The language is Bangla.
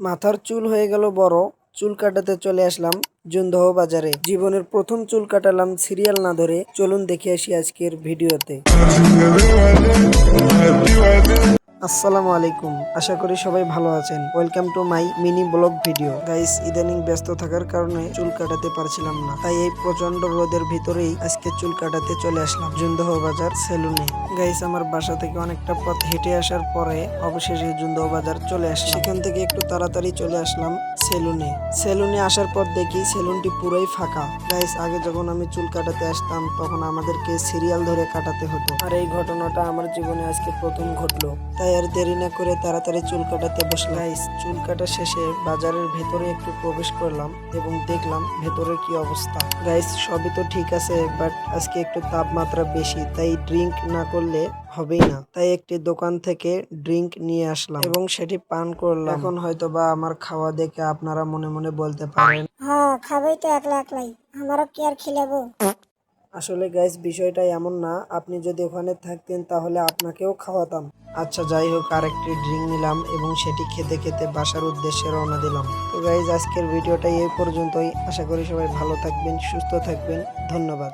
মাথার চুল হয়ে গেল বড়, চুল কাটাতে চলে আসলাম জুনদহ বাজারে। জীবনের প্রথম চুল কাটালাম সিরিয়াল না ধরে। চলুন দেখে আসি আজকের ভিডিওতে। আসসালামু আলাইকুম, আশা করি সবাই ভালো আছেন। Welcome to my mini blog video. Guys, ইদানিং ব্যস্ত থাকার কারণে চুল কাটাতে পারছিলাম না, তাই এই প্রচন্ড রোদের ভিতরেই আজকে চুল কাটাতে চলে আসলাম জুনদহ বাজার সেলুনে। গাইস, আমার বাসা থেকে অনেকটা পথ হেঁটে আসার পরে অবশেষে জুনদহ বাজার চলে আসলাম। সেখান থেকে একটু তাড়াতাড়ি চলে আসলাম সেলুনে আসার পর দেখি সেলুনটি পুরোই ফাঁকা। গাইস, আগে যখন আমি চুল কাটাতে আসতাম তখন আমাদেরকে সিরিয়াল ধরে কাটাতে হতো, আর এই ঘটনাটা আমার জীবনে আজকে প্রথম ঘটলো। তাই আর দেরি না করে তাড়াতাড়ি চুল কাটাতে বসলাম। গাইস, চুল কাটা শেষে বাজারের ভেতরে একটু প্রবেশ করলাম এবং দেখলাম ভেতরে কি অবস্থা। গাইস, সবই তো ঠিক আছে, বাট আজকে একটু তাপমাত্রা বেশি, তাই ড্রিঙ্ক না করলে হবেই না। তাই একটি দোকান থেকে ড্রিঙ্ক নিয়ে আসলাম এবং সেটি পান করলাম। এখন হয়তো বা আমার খাওয়া দেখে আপনারা মনে মনে বলতে পারেন, হ্যাঁ, খাবেই তো একলা একলাই, আমারও কি আর খিলাবো। আসলে গাইস বিষয়টা এমন না, আপনি যদি ওখানে থাকতেন তাহলে আপনাকেও খাওয়াতাম। আচ্ছা, যাই হোক, আরেকটি ড্রিঙ্ক নিলাম এবং সেটি খেতে খেতে বাসার উদ্দেশ্যে রওনা দিলাম। তো গাইস, আজকের ভিডিওটা এই পর্যন্তই। আশা করি সবাই ভালো থাকবেন, সুস্থ থাকবেন। ধন্যবাদ।